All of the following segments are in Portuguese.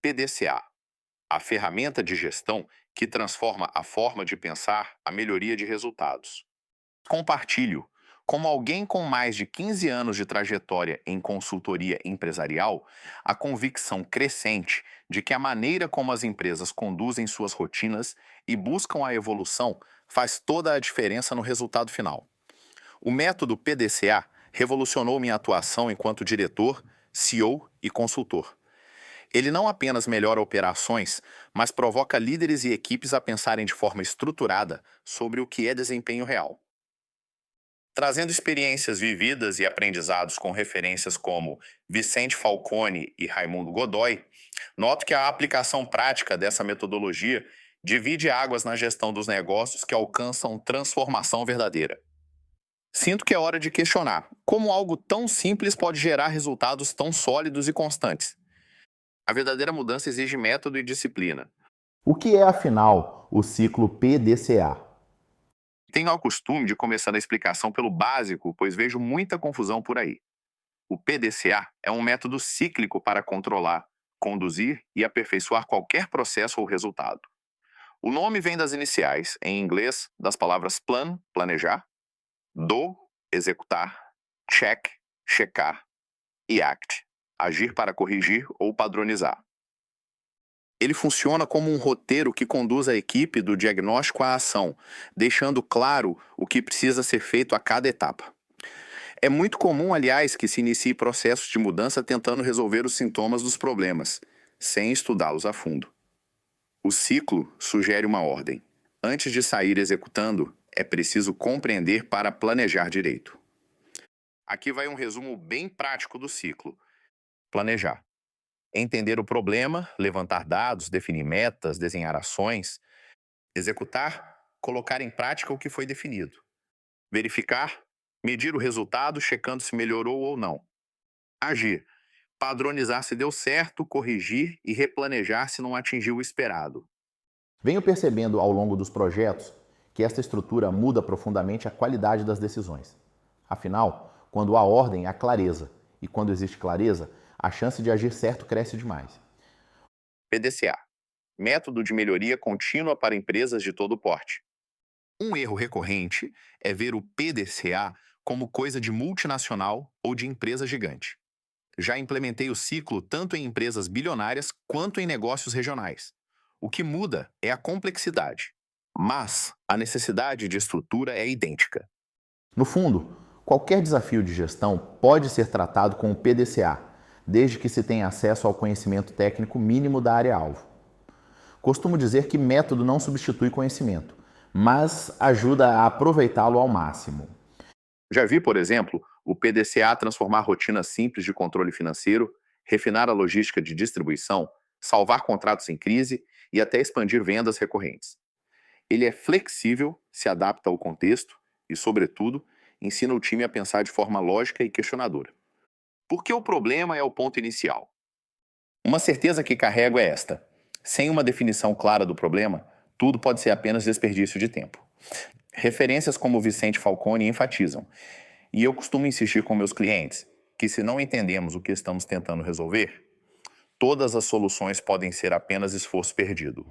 PDCA, a ferramenta de gestão que transforma a forma de pensar a melhoria de resultados. Compartilho. Como alguém com mais de 15 anos de trajetória em consultoria empresarial, a convicção crescente de que a maneira como as empresas conduzem suas rotinas e buscam a evolução faz toda a diferença no resultado final. O método PDCA revolucionou minha atuação enquanto diretor, CEO e consultor. Ele não apenas melhora operações, mas provoca líderes e equipes a pensarem de forma estruturada sobre o que é desempenho real. Trazendo experiências vividas e aprendizados com referências como Vicente Falcone e Raimundo Godoy, noto que a aplicação prática dessa metodologia divide águas na gestão dos negócios que alcançam transformação verdadeira. Sinto que é hora de questionar como algo tão simples pode gerar resultados tão sólidos e constantes. A verdadeira mudança exige método e disciplina. O que é, afinal, o ciclo PDCA? Tenho o costume de começar a explicação pelo básico, pois vejo muita confusão por aí. O PDCA é um método cíclico para controlar, conduzir e aperfeiçoar qualquer processo ou resultado. O nome vem das iniciais, em inglês, das palavras plan, planejar, do, executar, check, checar e act, agir para corrigir ou padronizar. Ele funciona como um roteiro que conduz a equipe do diagnóstico à ação, deixando claro o que precisa ser feito a cada etapa. É muito comum, aliás, que se inicie processos de mudança tentando resolver os sintomas dos problemas, sem estudá-los a fundo. O ciclo sugere uma ordem. Antes de sair executando, é preciso compreender para planejar direito. Aqui vai um resumo bem prático do ciclo. Planejar. Entender o problema, levantar dados, definir metas, desenhar ações. Executar. Colocar em prática o que foi definido. Verificar. Medir o resultado, checando se melhorou ou não. Agir. Padronizar se deu certo, corrigir e replanejar se não atingiu o esperado. Venho percebendo ao longo dos projetos que esta estrutura muda profundamente a qualidade das decisões. Afinal, quando há ordem, há clareza, e quando existe clareza, a chance de agir certo cresce demais. PDCA. Método de melhoria contínua para empresas de todo porte. Um erro recorrente é ver o PDCA como coisa de multinacional ou de empresa gigante. Já implementei o ciclo tanto em empresas bilionárias quanto em negócios regionais. O que muda é a complexidade, mas a necessidade de estrutura é idêntica. No fundo, qualquer desafio de gestão pode ser tratado com o PDCA, desde que se tenha acesso ao conhecimento técnico mínimo da área-alvo. Costumo dizer que método não substitui conhecimento, mas ajuda a aproveitá-lo ao máximo. Já vi, por exemplo, o PDCA transformar rotinas simples de controle financeiro, refinar a logística de distribuição, salvar contratos em crise e até expandir vendas recorrentes. Ele é flexível, se adapta ao contexto e, sobretudo, ensina o time a pensar de forma lógica e questionadora. Porque o problema é o ponto inicial. Uma certeza que carrego é esta: sem uma definição clara do problema, tudo pode ser apenas desperdício de tempo. Referências como Vicente Falcone enfatizam, e eu costumo insistir com meus clientes, que se não entendemos o que estamos tentando resolver, todas as soluções podem ser apenas esforço perdido.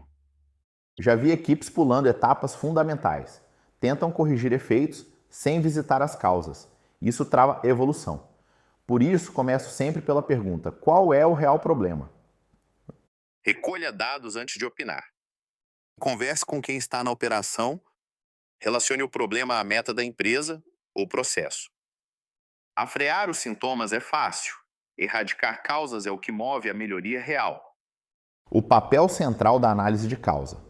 Já vi equipes pulando etapas fundamentais. Tentam corrigir efeitos sem visitar as causas. Isso trava evolução. Por isso, começo sempre pela pergunta: qual é o real problema? Recolha dados antes de opinar. Converse com quem está na operação, relacione o problema à meta da empresa ou processo. Afrear os sintomas é fácil. Erradicar causas é o que move a melhoria real. O papel central da análise de causa.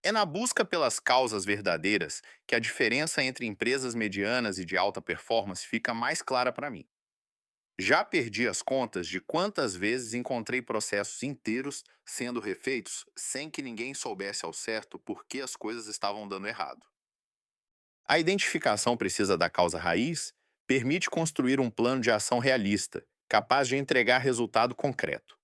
É na busca pelas causas verdadeiras que a diferença entre empresas medianas e de alta performance fica mais clara para mim. Já perdi as contas de quantas vezes encontrei processos inteiros sendo refeitos sem que ninguém soubesse ao certo por que as coisas estavam dando errado. A identificação precisa da causa raiz permite construir um plano de ação realista, capaz de entregar resultado concreto.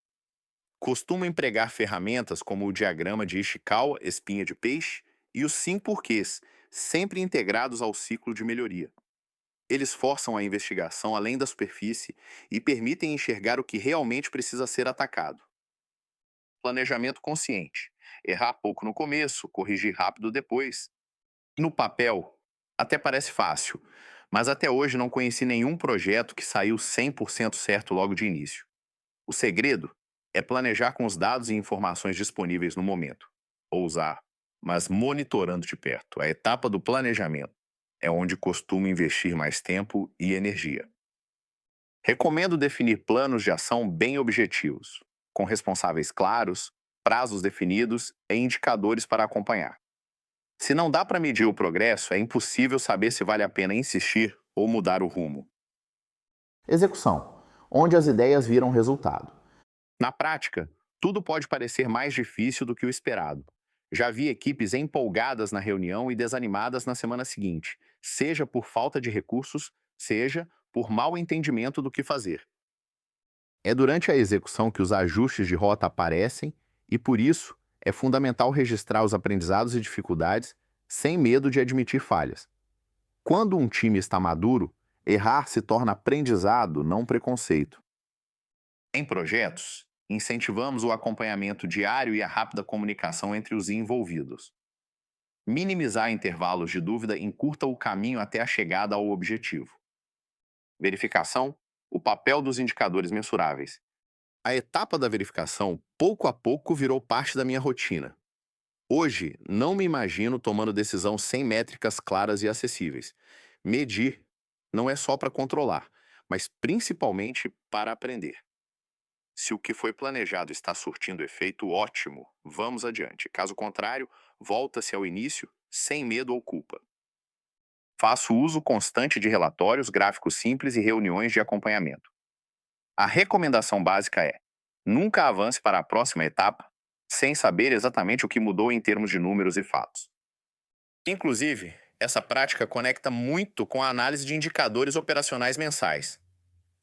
Costumo empregar ferramentas como o diagrama de Ishikawa, espinha de peixe, e os 5 porquês, sempre integrados ao ciclo de melhoria. Eles forçam a investigação além da superfície e permitem enxergar o que realmente precisa ser atacado. planejamento consciente. Errar pouco no começo, corrigir rápido depois. No papel, até parece fácil, mas até hoje não conheci nenhum projeto que saiu 100% certo logo de início. O segredo é planejar com os dados e informações disponíveis no momento. Ousar, mas monitorando de perto. A etapa do planejamento é onde costumo investir mais tempo e energia. Recomendo definir planos de ação bem objetivos, com responsáveis claros, prazos definidos e indicadores para acompanhar. Se não dá para medir o progresso, é impossível saber se vale a pena insistir ou mudar o rumo. Execução, onde as ideias viram resultado. Na prática, tudo pode parecer mais difícil do que o esperado. Já vi equipes empolgadas na reunião e desanimadas na semana seguinte, seja por falta de recursos, seja por mau entendimento do que fazer. É durante a execução que os ajustes de rota aparecem e, por isso, é fundamental registrar os aprendizados e dificuldades sem medo de admitir falhas. Quando um time está maduro, errar se torna aprendizado, não preconceito. Em projetos, incentivamos o acompanhamento diário e a rápida comunicação entre os envolvidos. Minimizar intervalos de dúvida encurta o caminho até a chegada ao objetivo. Verificação: o papel dos indicadores mensuráveis. A etapa da verificação, pouco a pouco, virou parte da minha rotina. Hoje, não me imagino tomando decisão sem métricas claras e acessíveis. Medir não é só para controlar, mas principalmente para aprender. Se o que foi planejado está surtindo efeito, ótimo, vamos adiante. Caso contrário, volta-se ao início, sem medo ou culpa. Faço uso constante de relatórios, gráficos simples e reuniões de acompanhamento. A recomendação básica é: nunca avance para a próxima etapa sem saber exatamente o que mudou em termos de números e fatos. Inclusive, essa prática conecta muito com a análise de indicadores operacionais mensais.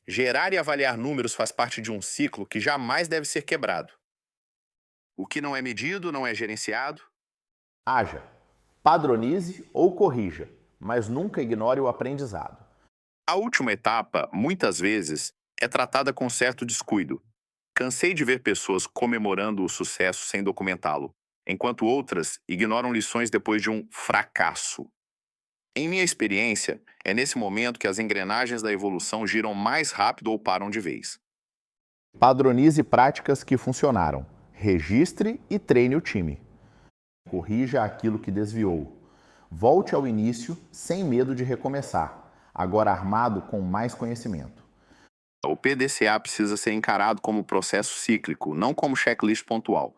Gerar e avaliar números faz parte de um ciclo que jamais deve ser quebrado. O que não é medido não é gerenciado. Haja, padronize ou corrija, mas nunca ignore o aprendizado. A última etapa, muitas vezes, é tratada com certo descuido. Cansei de ver pessoas comemorando o sucesso sem documentá-lo, enquanto outras ignoram lições depois de um fracasso. Em minha experiência, é nesse momento que as engrenagens da evolução giram mais rápido ou param de vez. Padronize práticas que funcionaram. Registre e treine o time. Corrija aquilo que desviou. Volte ao início sem medo de recomeçar, agora armado com mais conhecimento. O PDCA precisa ser encarado como processo cíclico, não como checklist pontual.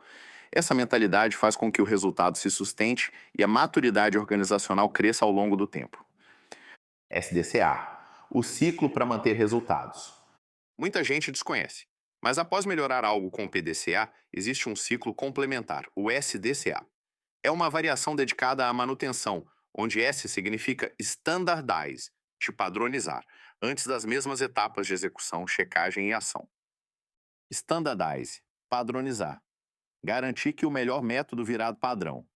Essa mentalidade faz com que o resultado se sustente e a maturidade organizacional cresça ao longo do tempo. SDCA, o ciclo para manter resultados. Muita gente desconhece, mas após melhorar algo com o PDCA, existe um ciclo complementar, o SDCA. É uma variação dedicada à manutenção, onde S significa standardize, de padronizar, antes das mesmas etapas de execução, checagem e ação. Standardize, padronizar. Garantir que o melhor método virá padrão.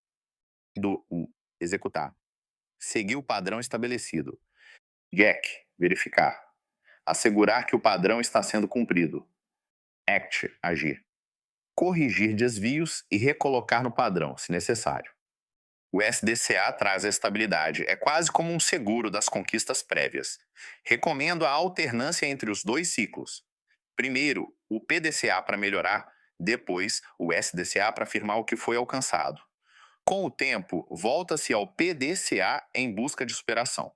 Executar. Seguir o padrão estabelecido. Check, verificar. Assegurar que o padrão está sendo cumprido. Act, agir. Corrigir desvios e recolocar no padrão, se necessário. O SDCA traz a estabilidade, é quase como um seguro das conquistas prévias. Recomendo a alternância entre os dois ciclos. Primeiro, o PDCA para melhorar, depois, o SDCA para afirmar o que foi alcançado. Com o tempo, volta-se ao PDCA em busca de superação.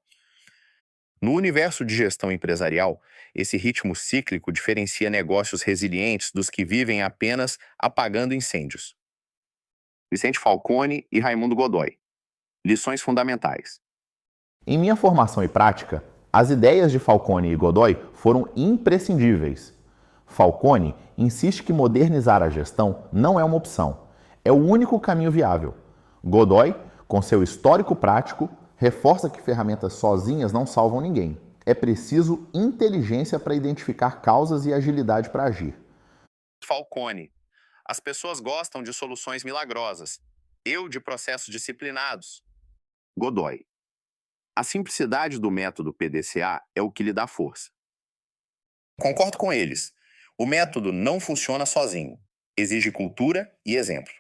No universo de gestão empresarial, esse ritmo cíclico diferencia negócios resilientes dos que vivem apenas apagando incêndios. Vicente Falcone e Raimundo Godoy. Lições fundamentais. Em minha formação e prática, as ideias de Falcone e Godoy foram imprescindíveis. Falcone insiste que modernizar a gestão não é uma opção, é o único caminho viável. Godoy, com seu histórico prático, reforça que ferramentas sozinhas não salvam ninguém. É preciso inteligência para identificar causas e agilidade para agir. Falcone. As pessoas gostam de soluções milagrosas. Eu de processos disciplinados. Godoy. A simplicidade do método PDCA é o que lhe dá força. Concordo com eles. O método não funciona sozinho. Exige cultura e exemplo.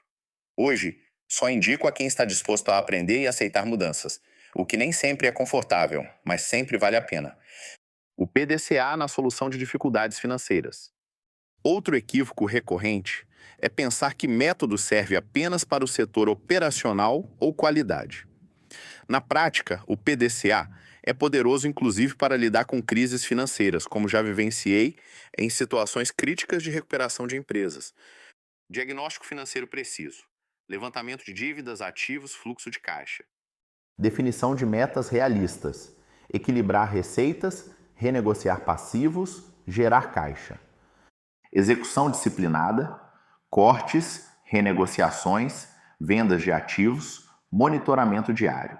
Hoje, só indico a quem está disposto a aprender e aceitar mudanças, o que nem sempre é confortável, mas sempre vale a pena. O PDCA na solução de dificuldades financeiras. Outro equívoco recorrente é pensar que método serve apenas para o setor operacional ou qualidade. Na prática, o PDCA é poderoso inclusive para lidar com crises financeiras, como já vivenciei em situações críticas de recuperação de empresas. Diagnóstico financeiro preciso, levantamento de dívidas, ativos, fluxo de caixa. Definição de metas realistas. Equilibrar receitas, renegociar passivos, gerar caixa. Execução disciplinada, cortes, renegociações, vendas de ativos, monitoramento diário.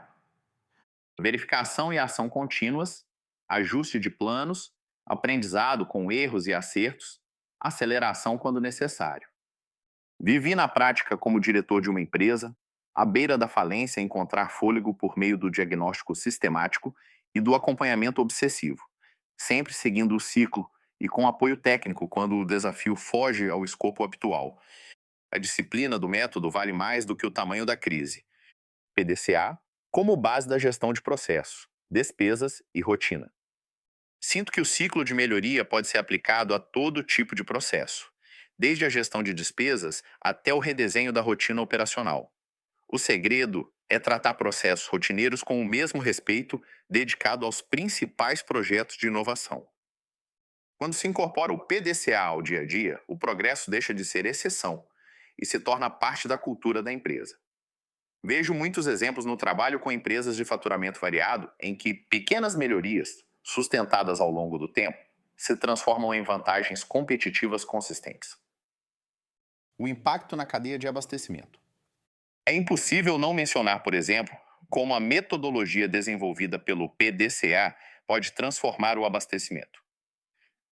Verificação e ação contínuas, ajuste de planos, aprendizado com erros e acertos, aceleração quando necessário. Vivi na prática como diretor de uma empresa, à beira da falência, encontrar fôlego por meio do diagnóstico sistemático e do acompanhamento obsessivo, sempre seguindo o ciclo e com apoio técnico quando o desafio foge ao escopo habitual. A disciplina do método vale mais do que o tamanho da crise. PDCA como base da gestão de processo, despesas e rotina. Sinto que o ciclo de melhoria pode ser aplicado a todo tipo de processo, desde a gestão de despesas até o redesenho da rotina operacional. O segredo é tratar processos rotineiros com o mesmo respeito dedicado aos principais projetos de inovação. Quando se incorpora o PDCA ao dia a dia, o progresso deixa de ser exceção e se torna parte da cultura da empresa. Vejo muitos exemplos no trabalho com empresas de faturamento variado em que pequenas melhorias, sustentadas ao longo do tempo, se transformam em vantagens competitivas consistentes. O impacto na cadeia de abastecimento. É impossível não mencionar, por exemplo, como a metodologia desenvolvida pelo PDCA pode transformar o abastecimento.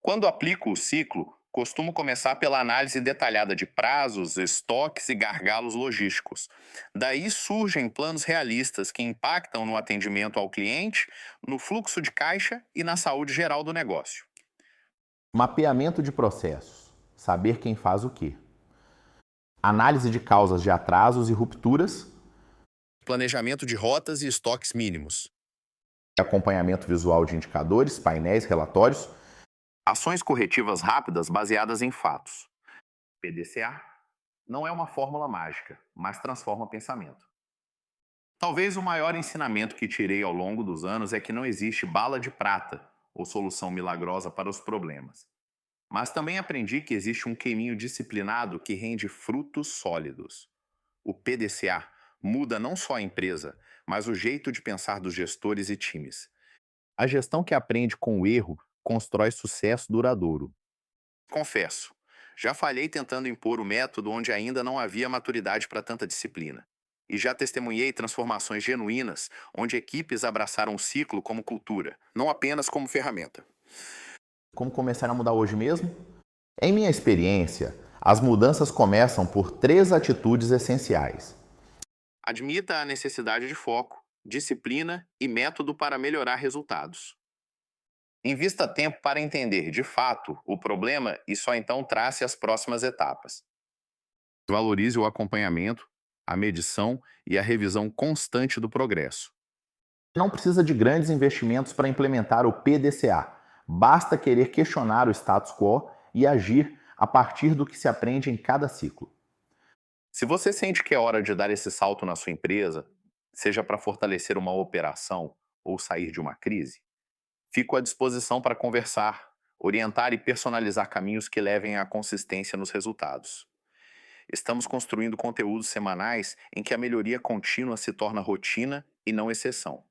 Quando aplico o ciclo, costumo começar pela análise detalhada de prazos, estoques e gargalos logísticos. Daí surgem planos realistas que impactam no atendimento ao cliente, no fluxo de caixa e na saúde geral do negócio. Mapeamento de processos. Saber quem faz o quê. Análise de causas de atrasos e rupturas. Planejamento de rotas e estoques mínimos. Acompanhamento visual de indicadores, painéis, relatórios. Ações corretivas rápidas baseadas em fatos. PDCA não é uma fórmula mágica, mas transforma o pensamento. Talvez o maior ensinamento que tirei ao longo dos anos é que não existe bala de prata ou solução milagrosa para os problemas. Mas também aprendi que existe um caminho disciplinado que rende frutos sólidos. O PDCA muda não só a empresa, mas o jeito de pensar dos gestores e times. A gestão que aprende com o erro constrói sucesso duradouro. Confesso, já falhei tentando impor o método onde ainda não havia maturidade para tanta disciplina. E já testemunhei transformações genuínas, onde equipes abraçaram o ciclo como cultura, não apenas como ferramenta. Como começar a mudar hoje mesmo? Em minha experiência, as mudanças começam por 3 atitudes essenciais. Admita a necessidade de foco, disciplina e método para melhorar resultados. Invista tempo para entender, de fato, o problema e só então trace as próximas etapas. Valorize o acompanhamento, a medição e a revisão constante do progresso. Não precisa de grandes investimentos para implementar o PDCA. Basta querer questionar o status quo e agir a partir do que se aprende em cada ciclo. Se você sente que é hora de dar esse salto na sua empresa, seja para fortalecer uma operação ou sair de uma crise, fico à disposição para conversar, orientar e personalizar caminhos que levem à consistência nos resultados. Estamos construindo conteúdos semanais em que a melhoria contínua se torna rotina e não exceção.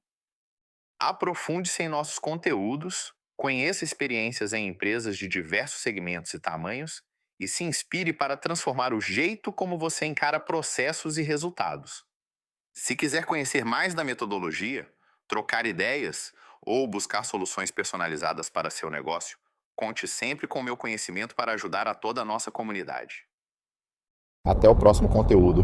Aprofunde-se em nossos conteúdos, conheça experiências em empresas de diversos segmentos e tamanhos e se inspire para transformar o jeito como você encara processos e resultados. Se quiser conhecer mais da metodologia, trocar ideias ou buscar soluções personalizadas para seu negócio, conte sempre com o meu conhecimento para ajudar a toda a nossa comunidade. Até o próximo conteúdo.